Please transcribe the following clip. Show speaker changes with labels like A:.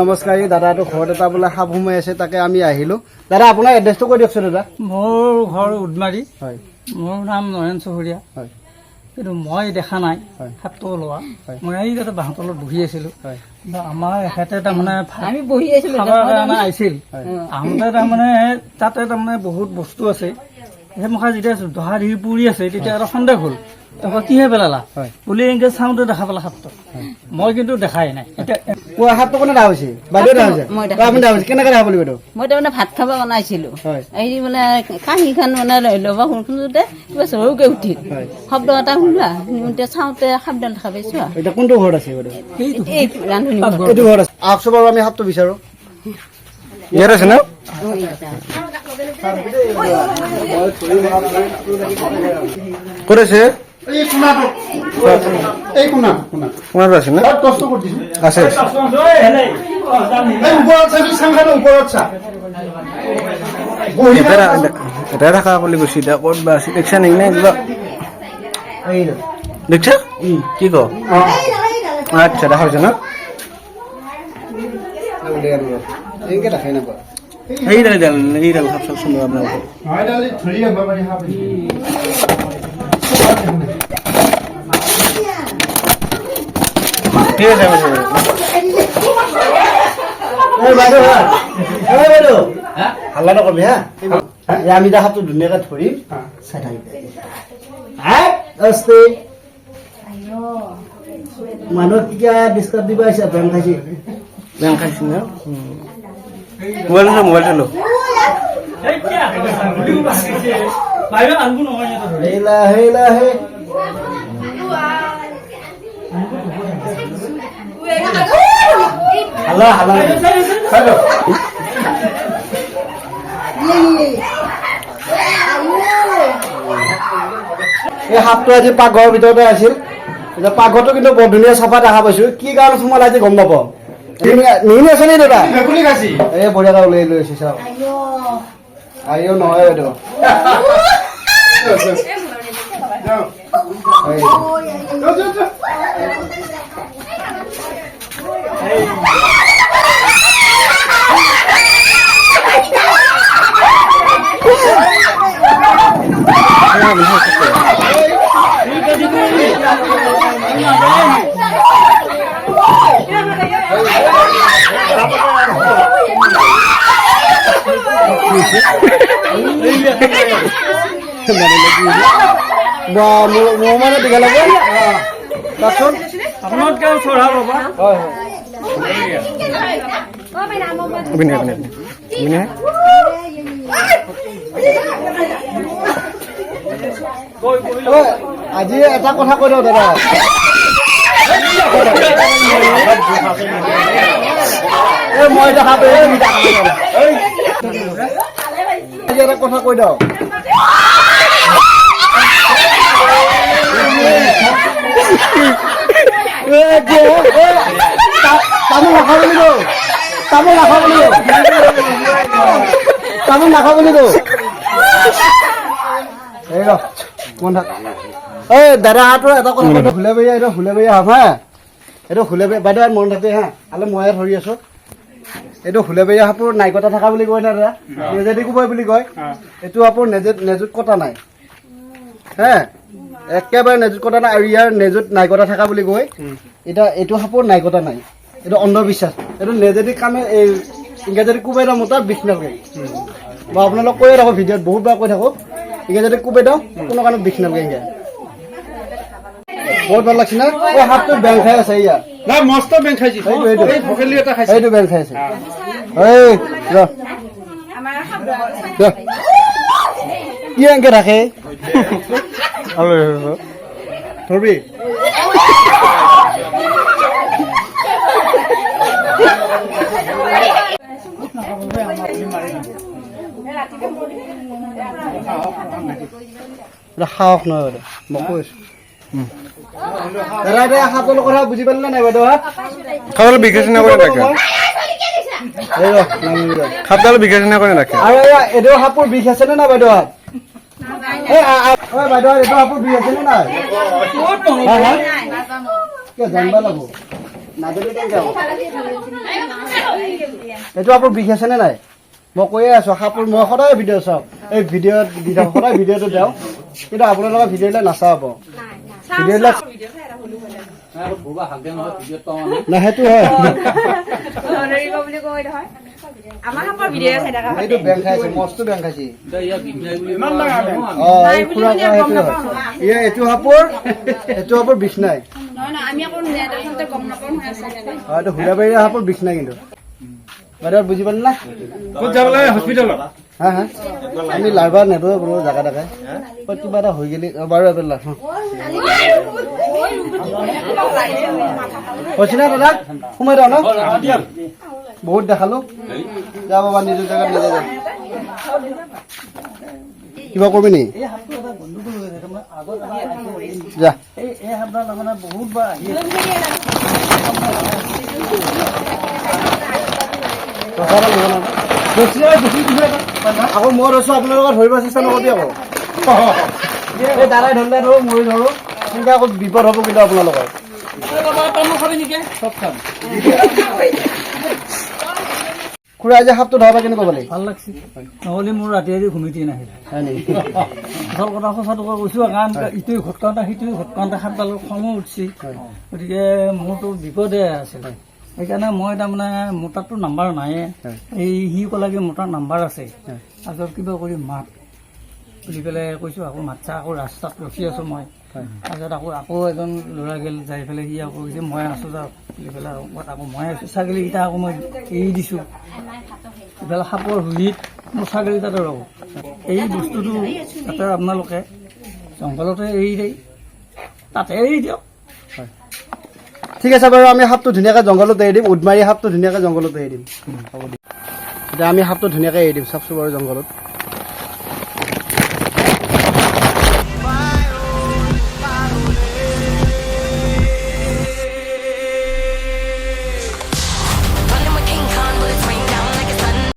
A: নমস্কাৰ, দাদাটো ঘৰত এটা বোলে সাপ সোমাই আছে, তাকে আমি আহিলোঁ। দাদা আপোনাৰ এড্ৰেছটো কৈ দিয়কচোন দাদা।
B: মোৰ ঘৰ উদমাৰী।
A: হয়।
B: মোৰ নাম নয়ন চহৰীয়া।
A: হয়।
B: কিন্তু মই দেখা নাই সাপটো ওলোৱা। মই এই তাতে বাঁহৰ তলত বহি আছিলোঁ। আমাৰ এখেতে তাৰমানে
C: আমি বহি আছিলোঁ
B: খাবৰ কাৰণে আহিছিল। আহোঁতে তাৰমানে তাতে তাৰমানে বহুত বস্তু আছে। সেই মুখা যেতিয়া দহা ধি পুৰি আছে তেতিয়া এটা সন্দেহ হ'ল, তাৰপৰা কিহে পেলালা বুলি এনেকৈ চাওঁতে দেখা পালা সাপটো। মই কিন্তু দেখাই নাই।
A: এতিয়া সাপটো কোনে দেখা হৈছে? বাইদেউ দেখা হৈছে? আপুনি দেখা হৈছে? কেনেকৈ দেখা পালি বাইদেউ?
C: মই তাৰমানে ভাত খাব বনাইছিলোঁ। এই মানে কাঁহীখন মানে লৈ ল'ব শুনোতে কিবা চৰুকে উঠিল, শব্দ এটা শুনিলা, শুনোতে চাওঁতে সাপডাল দেখা পাইছোঁ।
A: এতিয়া কোনটো ঘৰত আছে বাইদেউ?
C: এই ৰান্ধনী
A: এইটো ঘৰত আছে। আহকচোন বাৰু, আমি সাপটো বিচাৰোঁ। ইয়াত আছে ন? ক'ত আছে? কোনাটো আছে ন? আছে। এটাই থকা বুলি কৈছে, এতিয়া ক'ত বা আছে দেখছা নেকি? নে কিবা দেখছা? কি ক? আচ্ছা, দেখা হৈছে ন? এনেকৈ দেখাই নাপায়। এইডাল সাপ চাপ সুন্দৰ আপোনাৰ ঠিক আছে। বাইদেউ হাল্লা নকবি হা, আমি এতিয়া সাপটো ধুনীয়াকৈ ধৰিম, চাই থাকিবি। মানুহক কিয় ডিষ্টাৰ্ব দিব আহিছে? বেং খাইছে, বেং খাইছে ন? মোবাইল চালো এই সাপটো আজি পাকঘৰৰ ভিতৰতে আছিল। এতিয়া পাকঘৰটো কিন্তু বৰ ধুনীয়া চাফা দেখা পাইছো। কি কাৰণত সোমালে আজি গম নাপাওঁ। নিহিনি আছে নি দাদা? এই বঢ়িয়াকৈ ওলাই লৈ আহিছে চাওক। আহিও নহয় বাইদেউ। মানে দীঘা লাগে কওকচোন।
B: আপোনাক কেউ চঢ়া পাবা?
A: হয় হয়। আজি এটা কথা কৈ দিওঁ দাদা, মই দেখা পাই এটা কথা কৈ দিওঁ। তামোল নাখাব বুলি কওঁ, তামোল নাখাব বুলি কওঁ, তামোল নাখাব বুলি কওঁ। এই ৰ মন থাক। এই দাদাহঁতৰ এটা কথা কৈ দিওঁ, হুলেবৰীয়া এইটো হুলেবৰীয়া সাপ হা, এইটো হুলেবৰীয়া বাইদেউ মন থাকে হা, আলে ময়ে ধৰি আছো। এইটো হুলেবৰীয়া সাপৰ নাইকটা থকা বুলি কয় না দাদা, নেজেদি কোবাই বুলি কয়। এইটো সাপৰ নেজুত কটা নাই হে, একেবাৰে নেজুত কটা নাই, আৰু ইয়াৰ নেজুত নাইকটা থকা বুলি কয়। এতিয়া এইটো সাপৰ নাইকটা নাই, এইটো অন্ধবিশ্বাস। এইটো নেজেদি কামে এই ইংৰাজী কোবাই দিওঁ মোটা বিষ নালাগে। মই আপোনালোক কৈয়ে থাকোঁ, ভিডিঅ'ত বহুতবাৰ কৈ থাকোঁ, ইংৰাজী কোবাই দিওঁ কোনো কাৰণত বিষ নালাগে। ইংৰাজী বহুত ভাল লাগছে না? এই সাপটো বেং খাই আছে ইয়াৰ।
B: নাই মস্ত বেং খাইছে,
A: এইটো বেং খাই আছে। এই কি এনেকে থাকে ধৰবি। সাহস নহয় বাইদেউ, মই কৈছো। দাদা এতিয়া সাপৰ কথা বুজি পালে নাই বাইদেউ?
D: খাবলৈ বিবেচনা কৰি ৰাখে, সাপডাল বিবেচনা কৰি ৰাখে।
A: আৰু এইটো সাপৰ বিষ আছে নে নাই বাইদেউ? বাইদেউ এইটো সাপৰ বিষ আছে নে নাই? জানিব লাগিব। নাজানি কেনেকৈ হ'ব এইটো আপোনাৰ বিষ আছেনে নাই মই কৈয়ে আছোঁ সাপৰ মই সদায় ভিডিঅ' চাওঁ এই ভিডিঅ'ত দি থাকোঁ সদায় ভিডিঅ'টো দিওঁ কিন্তু আপোনালোকৰ ভিডিঅ'বিলাক নাচাব ভিডিঅ'বিলাক না সেইটো হয় এইটো বেং খাইছে মস্ত বেং খাইছে এইটো সাপৰ বিষ নাই এইটো হুলাবাৰী সাপৰ বিষ নাই কিন্তু বাইদেউ বুজি পালে না
D: ক'ত যাব লাগে হস্পিটেলত
A: হা হা আমি লাৰবাৰ নেদোঁ বোলো জাগা দেখাই কিবা এটা হৈ গেলি বাৰু এবাৰ লাভ হৈছে না দাদা সোমাই দিওঁ ন বহুত দেখালো যা বাবা নিজৰ জেগাত নিজে যাম কিবা কৰিবি নি
B: এই সাপটো এটা গণ্ডগোল হৈ আছে তাৰমানে আগত
A: যা
B: এই সাপডাল তাৰমানে বহুতবাৰ আহি আছে
A: আকৌ মই ধৰিছোঁ আপোনালোকৰ ধৰিব চেষ্টা নকৰি আকৌ এই দাদাই ধৰিলে ধৰো মই ধৰো কিন্তু আকৌ বিপদ হ'ব কিন্তু আপোনালোকৰ
B: চব খাম
A: খুৰা আজি সাপটো ধৰাবা কেনেকুৱা পালে
B: ভাল লাগছে নহ'লে মোৰ ৰাতি ৰাতি ঘুমিতে নাহিল
A: হয় নেকি
B: আচল কথা সঁচাটো কৈছোঁ কাৰণ ইটোৱে ঘটকাওঁতে সিটোৱে ঘটকাওঁতে সাপডালৰ খঙো উঠছি গতিকে মোৰতো বিপদে আছিল সেইকাৰণে মই তাৰমানে মোৰ তাততো নাম্বাৰ নাইয়ে এই সি ক'লে কি মোৰ তাত নাম্বাৰ আছে তাৰপিছত কিবা কৰি মাত বুলি পেলাই কৈছোঁ আকৌ মাতছা আকৌ ৰাস্তাত ৰখি আছোঁ মই তাৰপিছত আকৌ এজন ল'ৰা গ'ল যাই পেলাই সি আকৌ কৈছে মই আছোঁ যাওক বুলি পেলাই আকৌ মই আছোঁ ছাগলীকেইটা আকৌ মই এৰি দিছোঁ ইফালে সাপৰ হুৰিত মোৰ ছাগলীকেইটা ৰ'ব এই বস্তুটো তাতে আপোনালোকে জংঘলতে এৰি দিয়ে তাতে এৰি দিয়ক
A: ঠিক আছে বাৰু আমি সাপটো ধুনীয়াকৈ জংঘলত এৰি দিম উদমাৰী সাপটো ধুনীয়াকৈ জংঘলত এৰি দিম হ'ব দিয়ক এতিয়া আমি সাপটো ধুনীয়াকৈ এৰি দিম চাওকচোন বাৰু জংঘলত